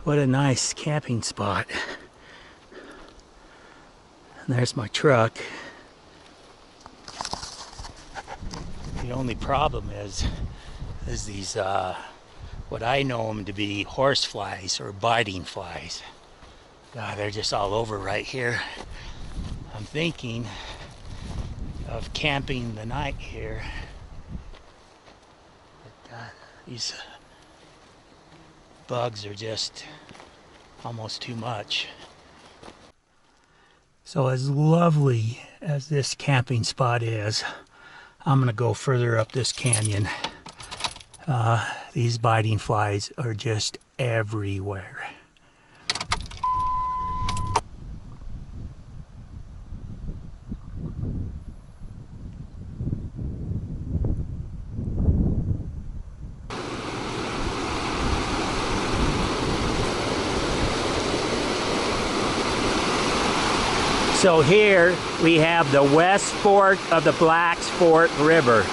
What a nice camping spot. And there's my truck. The only problem is these, what I know them to be horse flies or biting flies. God, they're just all over right here. I'm thinking of camping the night here. But God, these bugs are just almost too much. So as lovely as this camping spot is, I'm gonna go further up this canyon. These biting flies are just everywhere. So here we have the West Fork of the Blacks Fork River.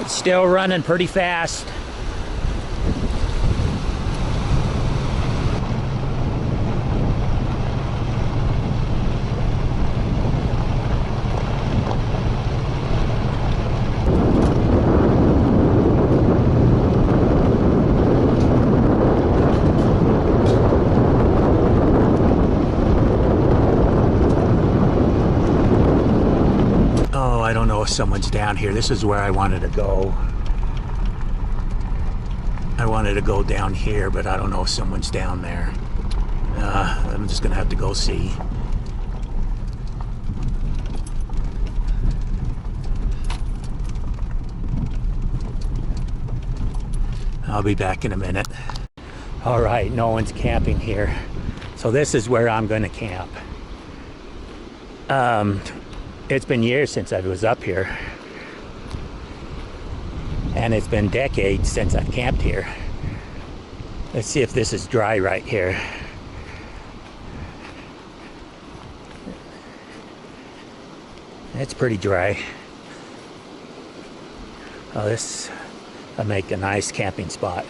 It's still running pretty fast. I don't know if someone's down here. This is where I wanted to go. I wanted to go down here, but I don't know if someone's down there. I'm just gonna have to go see. I'll be back in a minute. All right, no one's camping here. So this is where I'm gonna camp. It's been years since I was up here. And it's been decades since I've camped here. Let's see if this is dry right here. It's pretty dry. Oh, this will make a nice camping spot.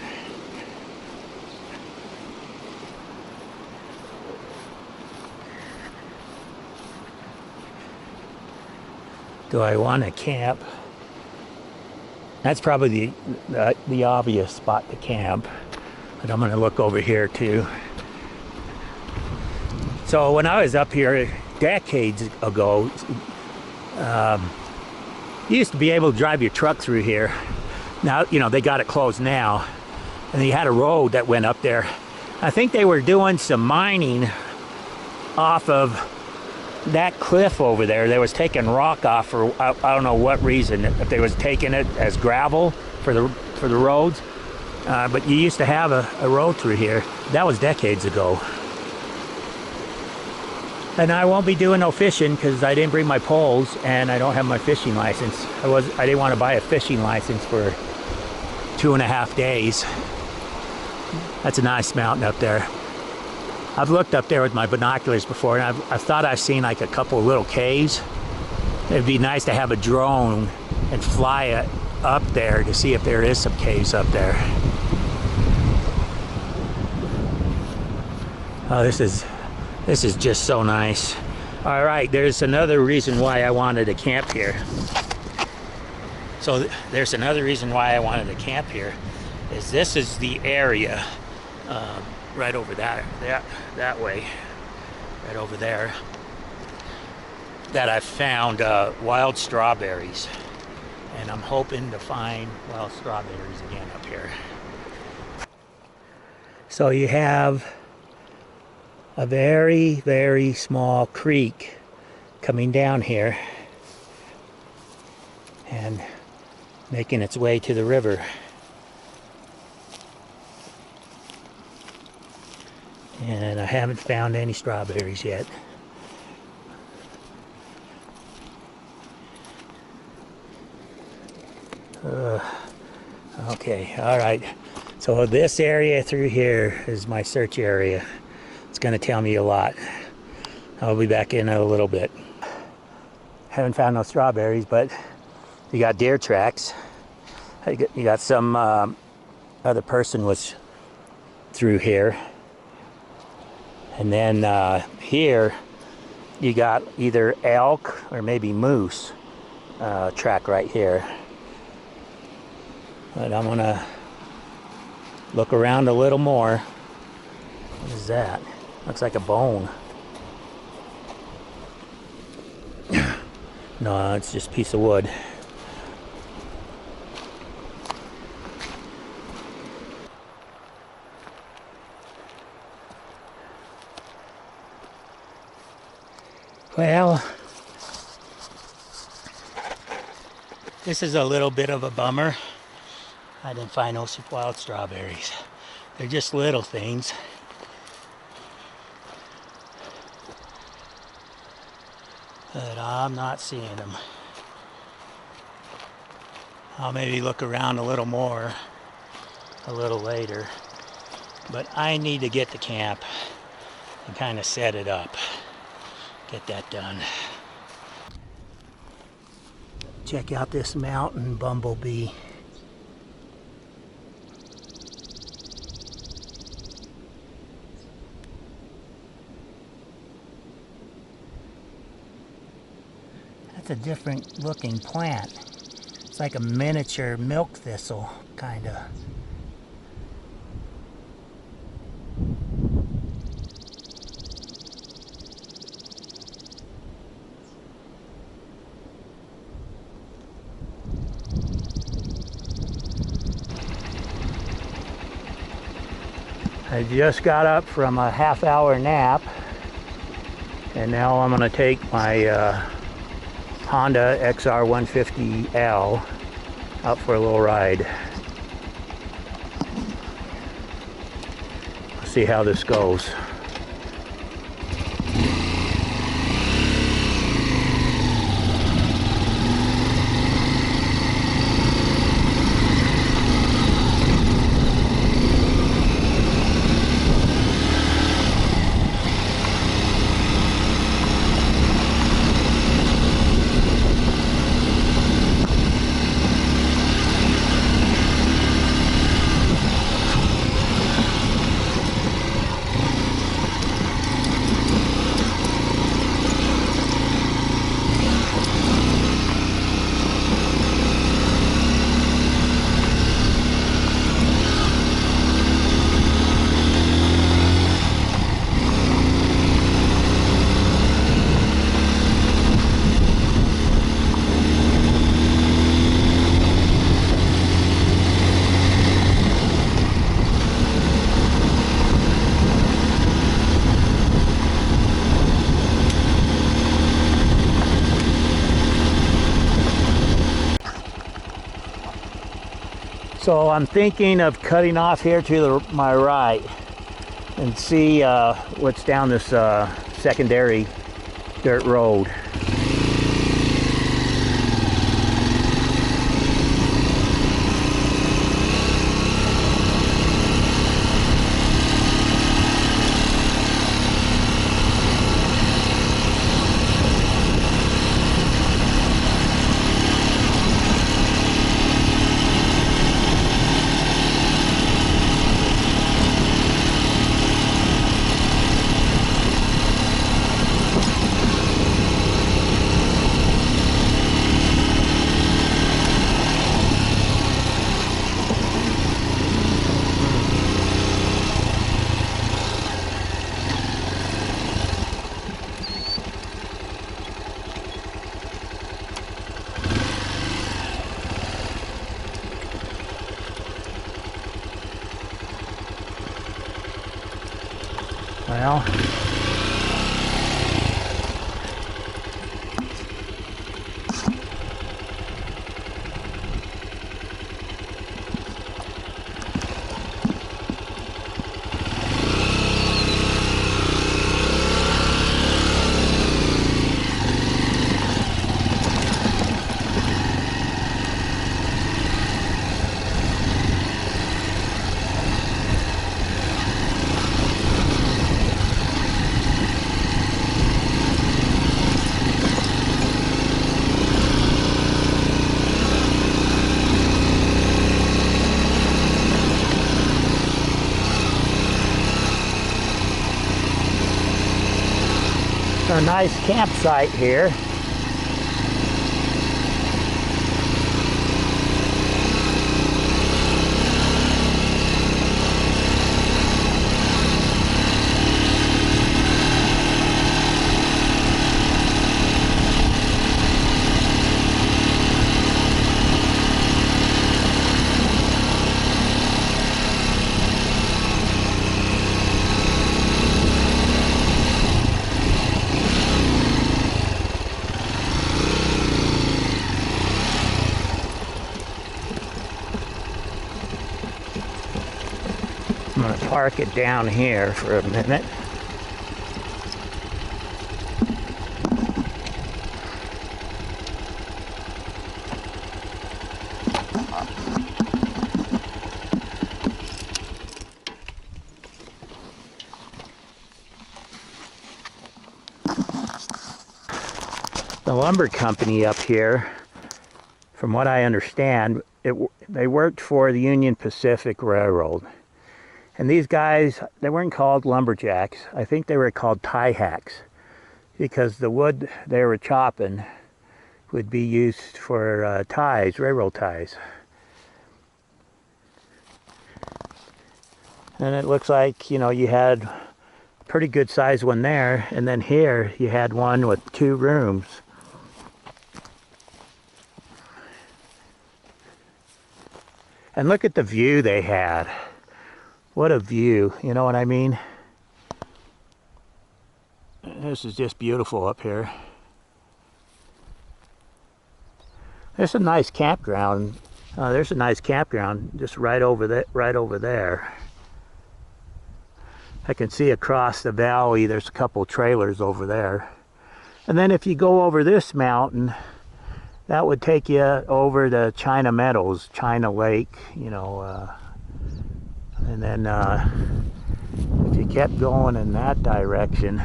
Do I want to camp? That's probably the obvious spot to camp, but I'm going to look over here too. So when I was up here decades ago, you used to be able to drive your truck through here. Now, you know, they got it closed now, and they had a road that went up there. I think they were doing some mining off of that cliff over there. They was taking rock off for I don't know what reason, if they was taking it as gravel for the roads, but you used to have a road through here. That was decades ago. And I won't be doing no fishing because I didn't bring my poles and I don't have my fishing license. I didn't want to buy a fishing license for 2.5 days. That's a nice mountain up there. I've looked up there with my binoculars before, and I thought I've seen like a couple of little caves. It'd be nice to have a drone and fly it up there to see if there is some caves up there. Oh, this is just so nice. All right, there's another reason why I wanted to camp here. So there's another reason why I wanted to camp here, is this is the area right over that way, right over there, that I found wild strawberries, and I'm hoping to find wild strawberries again up here. So you have a very, very small creek coming down here and making its way to the river. And I haven't found any strawberries yet. Okay, all right. So this area through here is my search area. It's going to tell me a lot. I'll be back in a little bit. Haven't found no strawberries, but you got deer tracks. You got some other person was through here. And then here you got either elk or maybe moose track right here. But I'm gonna look around a little more. What is that? Looks like a bone. No, it's just a piece of wood. Well, this is a little bit of a bummer. I didn't find no wild strawberries. They're just little things. But I'm not seeing them. I'll maybe look around a little more a little later. But I need to get to camp and kind of set it up. Get that done. Check out this mountain bumblebee. That's a different looking plant. It's like a miniature milk thistle, kind of. I just got up from a half-hour nap, and now I'm going to take my Honda XR150L out for a little ride. Let's see how this goes. So I'm thinking of cutting off here to my right and see what's down this secondary dirt road. Well, A nice campsite here. I'm going to park it down here for a minute. The lumber company up here, from what I understand, they worked for the Union Pacific Railroad. And these guys, they weren't called lumberjacks. I think they were called tie hacks, because the wood they were chopping would be used for ties, railroad ties. And it looks like, you know, you had a pretty good sized one there, and then here you had one with 2 rooms. And look at the view they had. What a view, you know what I mean? This is just beautiful up here. There's a nice campground. There's a nice campground just right over there. I can see across the valley there's a couple trailers over there. And then if you go over this mountain, that would take you over to China Meadows, China Lake, you know. And then if you kept going in that direction,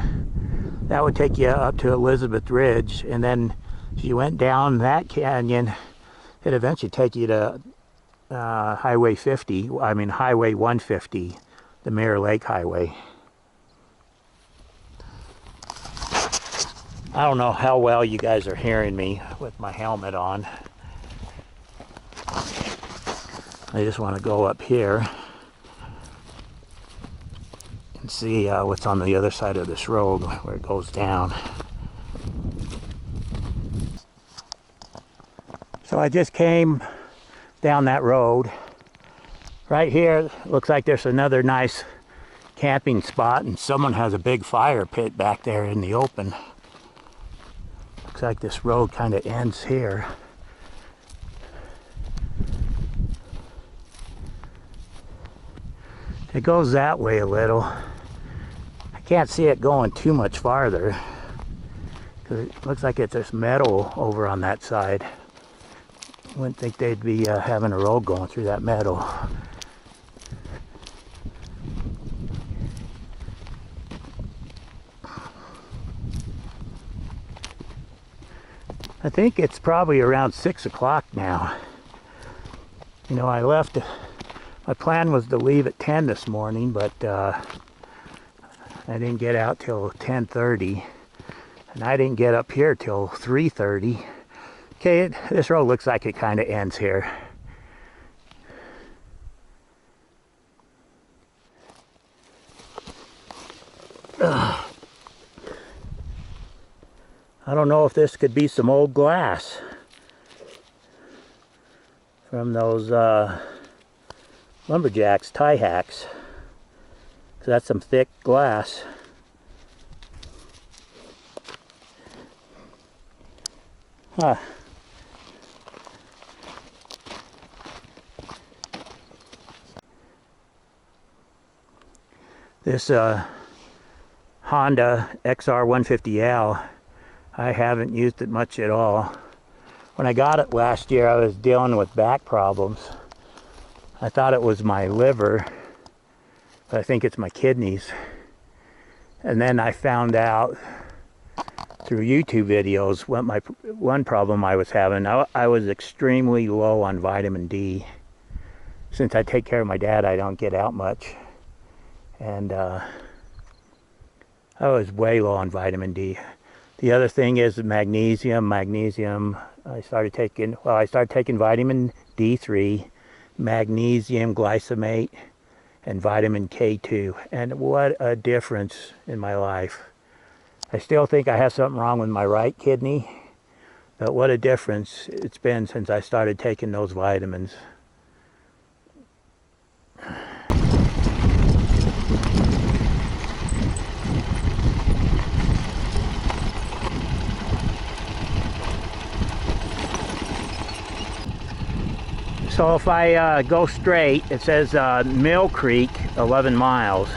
that would take you up to Elizabeth Ridge. And then if you went down that canyon, it'd eventually take you to Highway 150, the Mirror Lake Highway. I don't know how well you guys are hearing me with my helmet on. I just want to go up here and see what's on the other side of this road where it goes down. So I just came down that road. Right here looks like there's another nice camping spot, and someone has a big fire pit back there in the open. Looks like this road kind of ends here. It goes that way a little. I can't see it going too much farther because it looks like there's meadow over on that side. Wouldn't think they'd be having a road going through that meadow. I think it's probably around 6 o'clock now. You know, my plan was to leave at 10 this morning, but I didn't get out till 10:30, and I didn't get up here till 3:30. Okay, this road looks like it kind of ends here. I don't know if this could be some old glass from those lumberjacks, tie hacks. So that's some thick glass. Huh. This Honda XR150L, I haven't used it much at all. When I got it last year, I was dealing with back problems. I thought it was my liver, but I think it's my kidneys. And then I found out through YouTube videos what one problem I was having. I was extremely low on vitamin D. Since I take care of my dad, I don't get out much. And I was way low on vitamin D. The other thing is magnesium. I started taking vitamin D3, magnesium glycinate, and vitamin K2. And what a difference in my life. I still think I have something wrong with my right kidney, but what a difference it's been since I started taking those vitamins. So if I go straight, it says Mill Creek, 11 miles.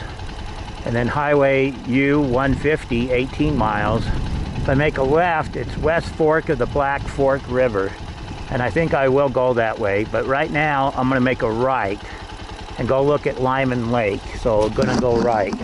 And then Highway U150, 18 miles. If I make a left, it's West Fork of the Black Fork River. And I think I will go that way. But right now, I'm going to make a right and go look at Lyman Lake. So I'm going to go right.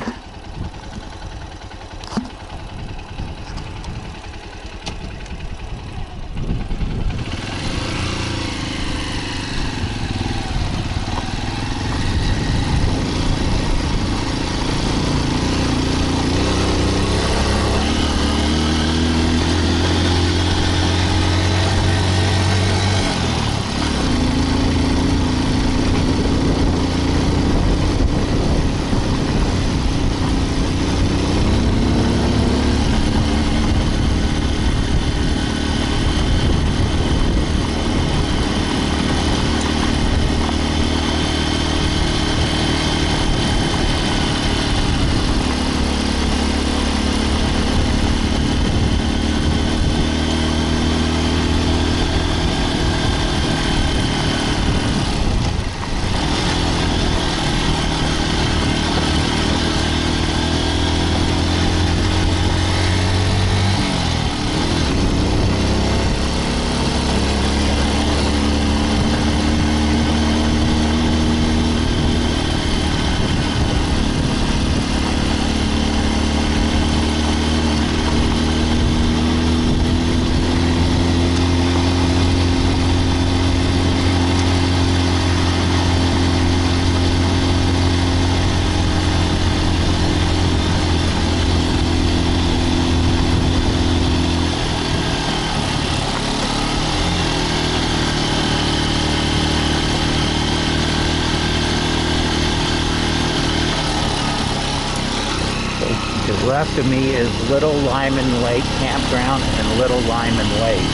Left of me is Little Lyman Lake Campground and Little Lyman Lake.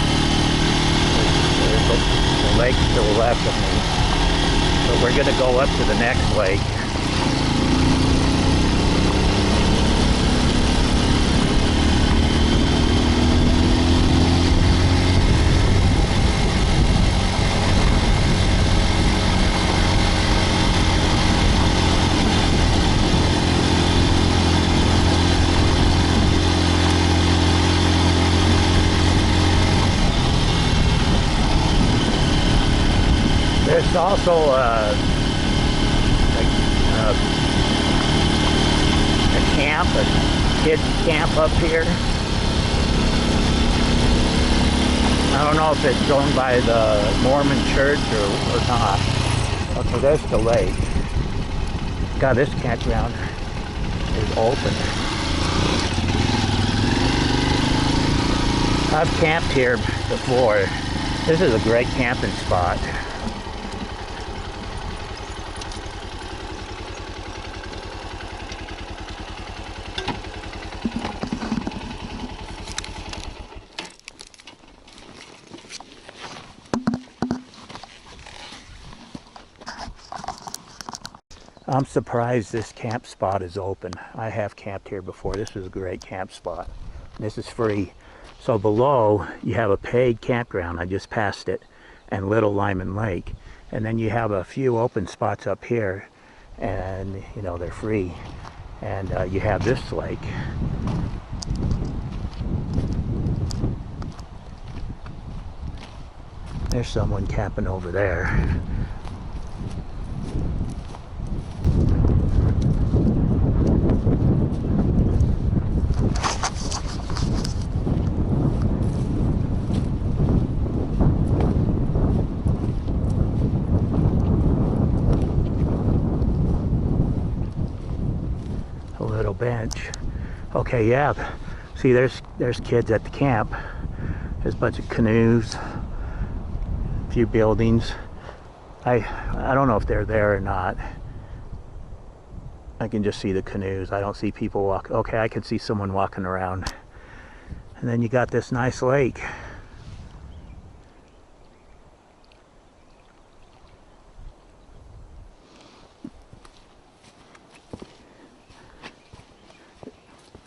There's the lake to the left of me. But we're going to go up to the next lake. There's also a camp, a kids camp up here. I don't know if it's owned by the Mormon church or not. Okay, there's the lake. God, this campground is open. I've camped here before. This is a great camping spot. I'm surprised this camp spot is open. I have camped here before. This is a great camp spot. This is free. So below you have a paid campground. I just passed it, and Little Lyman Lake. And then you have a few open spots up here, and you know they're free. And you have this lake. There's someone camping over there. Bench. Okay, yeah. See, there's kids at the camp. There's a bunch of canoes, a few buildings. I don't know if they're there or not. I can just see the canoes. I don't see people walk. Okay, I can see someone walking around. And then you got this nice lake.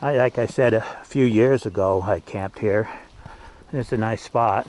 Like I said a few years ago, I camped here. And it's a nice spot.